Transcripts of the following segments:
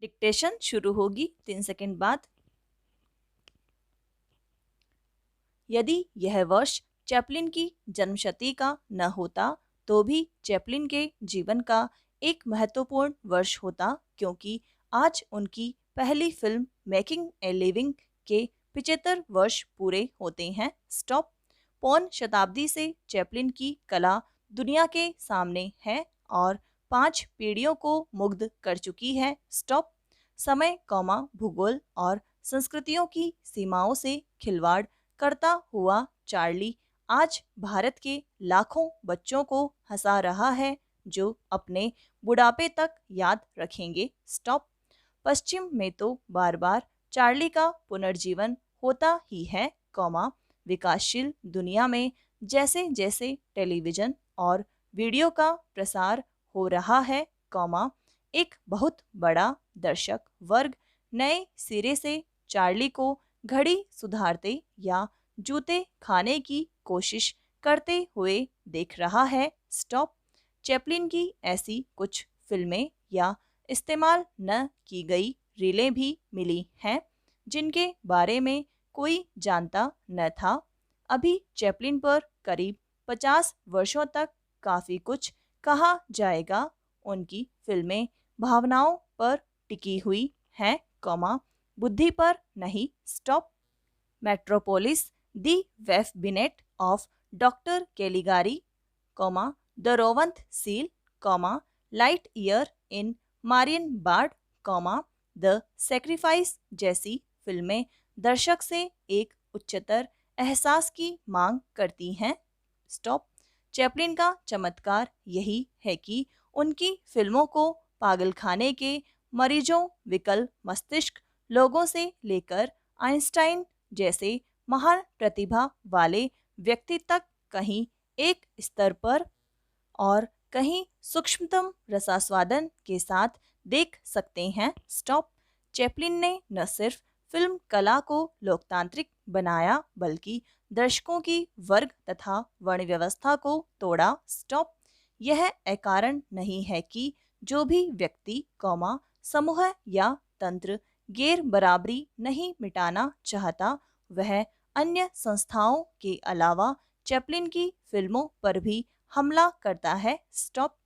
Dictation शुरू होगी 3 second बाद। यदि यह वर्ष चैपलिन की जन्मशती का न होता तो भी चैपलिन के जीवन का एक महत्वपूर्ण वर्ष होता, क्योंकि आज उनकी पहली फिल्म मेकिंग ए लिविंग के 75 वर्ष पूरे होते हैं। स्टॉप। पौन शताब्दी से चैपलिन की कला दुनिया के सामने है और 5 पीढ़ियों को मुग्ध कर चुकी है। स्टॉप। समय, भूगोल और संस्कृतियों की सीमाओं से खिलवाड़ करता हुआ चार्ली आज भारत के लाखों बच्चों को हंसा रहा है, जो अपने बुढ़ापे तक याद रखेंगे। स्टॉप। पश्चिम में तो बार बार चार्ली का पुनर्जीवन होता ही है, विकासशील दुनिया में जैसे जैसे टेलीविजन और वीडियो का प्रसार हो रहा है, एक बहुत बड़ा दर्शक वर्ग नए सिरे से चार्ली को घड़ी सुधारते या जूते खाने की कोशिश करते हुए देख रहा है। स्टॉप। चैपलिन की ऐसी कुछ फिल्में या इस्तेमाल न की गई रीलें भी मिली हैं जिनके बारे में कोई जानता न था। अभी चैपलिन पर करीब 50 वर्षों तक काफ़ी कुछ कहा जाएगा। उनकी फिल्में भावनाओं पर टिकी हुई हैं, बुद्धि पर नहीं। Stop. Metropolis, the cabinet of doctor Caligari, the seventh seal, last year in Marienbad, the sacrifice जैसी फिल्में दर्शक से एक उच्चतर एहसास की मांग करती हैं। स्टॉप। चैपलिन का चमत्कार यही है कि उनकी फिल्मों को पागलखाने के मरीजों, विकल मस्तिष्क लोगों से लेकर आइंस्टाइन जैसे महान प्रतिभा वाले व्यक्ति तक कहीं एक स्तर पर और कहीं सूक्ष्मतम रसास्वादन के साथ देख सकते हैं। स्टॉप। चैपलिन ने न सिर्फ फिल्म कला को लोकतांत्रिक बनाया बल्कि दर्शकों की वर्ग तथा वर्ण व्यवस्था को तोड़ा। स्टॉप। यह अकारण नहीं है कि जो भी व्यक्ति, समूह या तंत्र गैर बराबरी नहीं मिटाना चाहता, वह अन्य संस्थाओं के अलावा चैपलिन की फिल्मों पर भी हमला करता है। स्टॉप।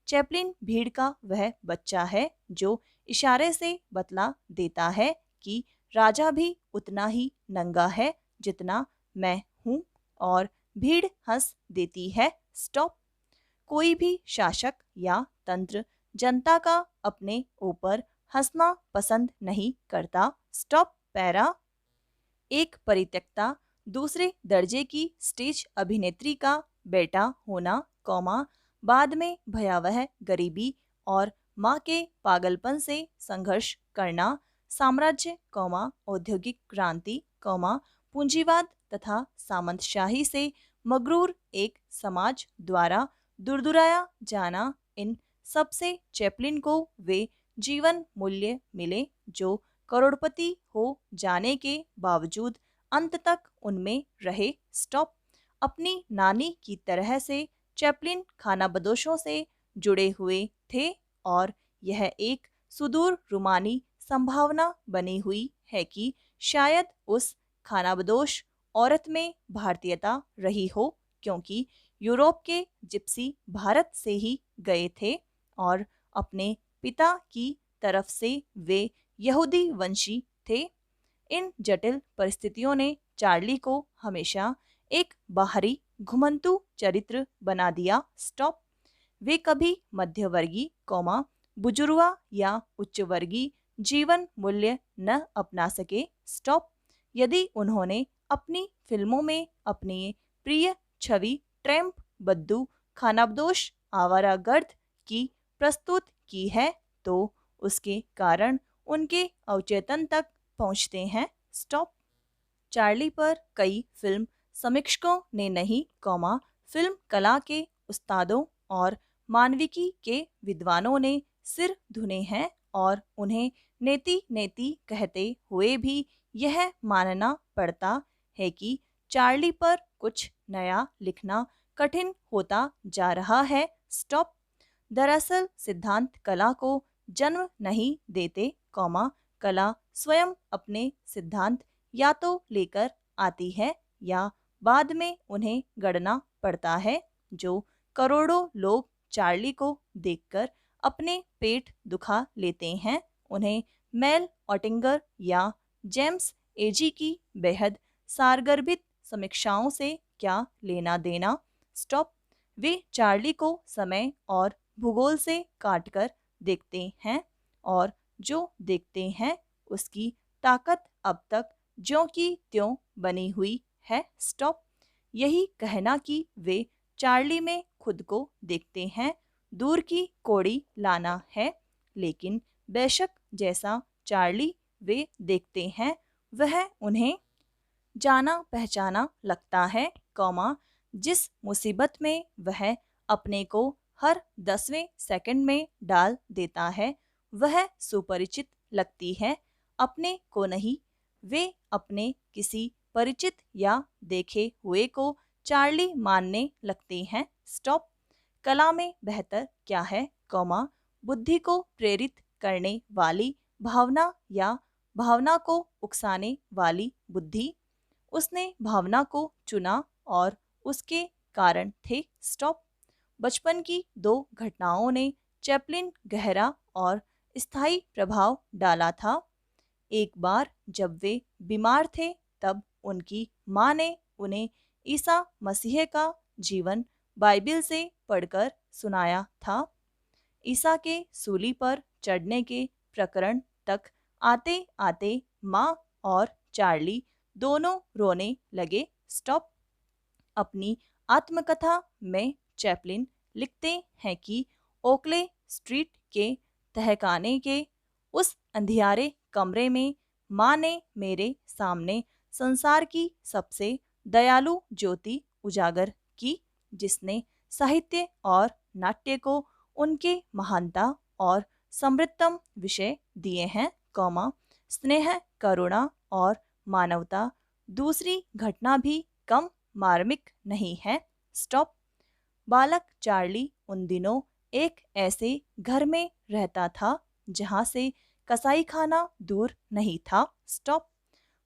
चैपलिन भीड़ का वह बच्चा है जो इशारे से बतला देता है कि राजा भी उतना ही नंगा है जितना मैं हूँ, और भीड़ हंस देती है। स्टॉप। कोई भी शासक या तंत्र जनता का अपने ऊपर हंसना पसंद नहीं करता। स्टॉप। पैरा। एक परित्यक्ता दूसरे दर्जे की स्टेज अभिनेत्री का बेटा होना, बाद में भयावह गरीबी और माँ के पागलपन से संघर्ष करना, साम्राज्य, औद्योगिक क्रांति, पूंजीवाद तथा सामंतशाही से मगरूर एक समाज द्वारा दुरदुराया जाना, इन सबसे चैपलिन को वे जीवन मूल्य मिले जो करोड़पति हो जाने के बावजूद अंत तक उनमें रहे। स्टॉप। अपनी नानी की तरह से चैपलिन खानाबदोशों से जुड़े हुए थे और यह एक सुदूर रुमानी संभावना बनी हुई है कि शायद उस खानाबदोश औरत में भारतीयता रही हो, क्योंकि यूरोप के जिप्सी भारत से ही गए थे और अपने पिता की तरफ से वे यहूदी वंशी थे। इन जटिल परिस्थितियों ने चार्ली को हमेशा एक बाहरी घुमंतू चरित्र बना दिया। स्टॉप। वे कभी मध्यवर्गीय, बुजुर्गा या उच्चवर्गीय जीवन मूल्य न अपना सके। स्टॉप। यदि उन्होंने अपनी फिल्मों में अपनी प्रिय छवि ट्रैम्प, बद्दू, खानाबदोश, आवारागर्द की प्रस्तुत की है तो उसके कारण उनके अवचेतन तक पहुंचते हैं। स्टॉप। चार्ली पर कई फिल्म समीक्षकों ने नहीं, फिल्म कला के उस्तादों और मानविकी के विद्वानों ने सिर धुने हैं और उन्हें नेति नेति कहते हुए भी यह मानना पड़ता है कि चार्ली पर कुछ नया लिखना कठिन होता जा रहा है। स्टॉप। दरअसल सिद्धांत कला को जन्म नहीं देते, कला स्वयं अपने सिद्धांत या तो लेकर आती है या बाद में उन्हें गढ़ना पड़ता है। जो करोड़ों लोग चार्ली को देखकर अपने पेट दुखा लेते हैं, उन्हें मेल ऑटिंगर या जेम्स एजी की बेहद सारगर्भित समीक्षाओं से क्या लेना देना। स्टॉप। वे चार्ली को समय और भूगोल से काटकर देखते हैं और जो देखते हैं उसकी ताकत अब तक ज्यों की त्यों बनी हुई है। स्टॉप। यही कहना कि वे चार्ली में खुद को देखते हैं दूर की कौड़ी लाना है, लेकिन बेशक जैसा चार्ली वे देखते हैं वह उन्हें जाना पहचाना लगता है, जिस मुसीबत में वह अपने को हर 10वें सेकंड में डाल देता है वह सुपरिचित लगती है। अपने को नहीं, वे अपने किसी परिचित या देखे हुए को चार्ली मानने लगते हैं। स्टॉप। कला में बेहतर क्या है, बुद्धि को प्रेरित करने वाली भावना या भावना को उकसाने वाली बुद्धि। उसने भावना को चुना और उसके कारण थे। स्टॉप। बचपन की दो घटनाओं ने चैपलिन गहरा और स्थायी प्रभाव डाला था। एक बार जब वे बीमार थे तब उनकी माँ ने उन्हें ईसा मसीह का जीवन बाइबिल से पढ़कर सुनाया था। ईसा के सूली पर चढ़ने के प्रकरण तक आते आते माँ और चार्ली दोनों रोने लगे। स्टॉप। अपनी आत्मकथा में चैपलिन लिखते हैं कि ओकले स्ट्रीट के तहखाने के उस अंधियारे कमरे में माँ ने मेरे सामने संसार की सबसे दयालु ज्योति उजागर की, जिसने साहित्य और नाट्य को उनके महानता और समृद्धतम विषय दिए हैं, स्नेह, करुणा और मानवता। दूसरी घटना भी कम मार्मिक नहीं है। स्टॉप। बालक चार्ली उन दिनों एक ऐसे घर में रहता था जहां से कसाई खाना दूर नहीं था। स्टॉप।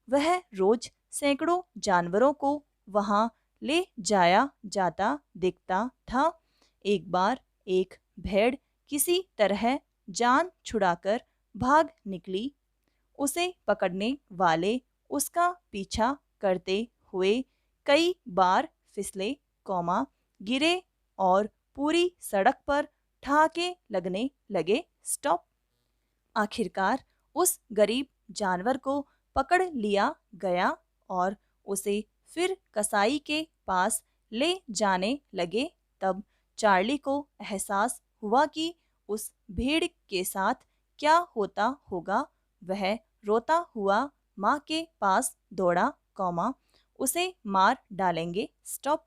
वह रोज सैकड़ों जानवरों को वहां ले जाया जाता देखता था। एक बार एक भेड़ किसी तरह जान छुड़ाकर भाग निकली। उसे पकड़ने वाले उसका पीछा करते हुए कई बार फिसले, गिरे और पूरी सड़क पर ठहाके लगने लगे। स्टॉप। आखिरकार उस गरीब जानवर को पकड़ लिया गया और उसे फिर कसाई के पास ले जाने लगे। तब चार्ली को एहसास हुआ कि उस भेड़ के साथ क्या होता होगा। वह रोता हुआ माँ के पास दौड़ा, उसे मार डालेंगे। स्टॉप।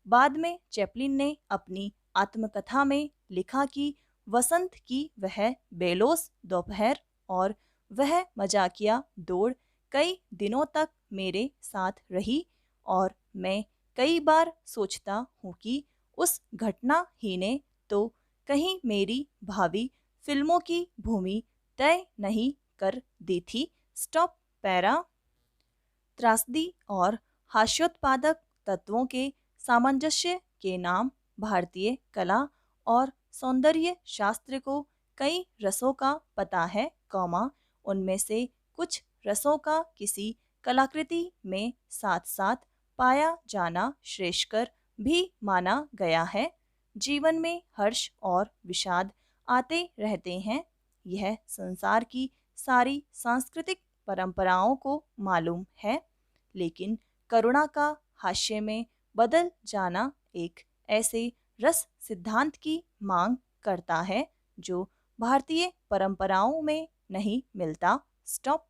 बाद में चैपलिन ने अपनी आत्मकथा में लिखा कि वसंत की वह बेलोस दोपहर और वह मजाकिया दौड़ कई दिनों तक मेरे साथ रही और मैं कई बार सोचता हूँ कि उस घटना ही ने तो कहीं मेरी भावी फिल्मों की भूमि तय नहीं कर दी थी। स्टॉप। पैरा। त्रासदी और हास्योत्पादक तत्वों के सामंजस्य के नाम भारतीय कला और सौंदर्य शास्त्र को कई रसों का पता है, उनमें से कुछ रसों का किसी कलाकृति में साथ साथ पाया जाना श्रेयस्कर भी माना गया है। जीवन में हर्ष और विषाद आते रहते हैं, यह संसार की सारी सांस्कृतिक परंपराओं को मालूम है, लेकिन करुणा का हास्य में बदल जाना एक ऐसे रस सिद्धांत की मांग करता है जो भारतीय परंपराओं में नहीं मिलता। स्टॉप।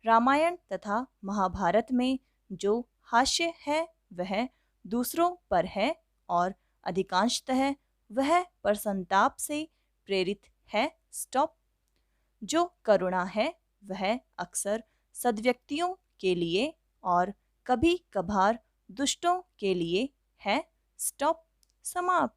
रामायण तथा महाभारत में जो हास्य है वह दूसरों पर है और अधिकांशतः वह प्रसन्नताप से प्रेरित है। स्टॉप। जो करुणा है वह अक्सर सद्व्यक्तियों के लिए और कभी कभार दुष्टों के लिए है। स्टॉप। समाप्त।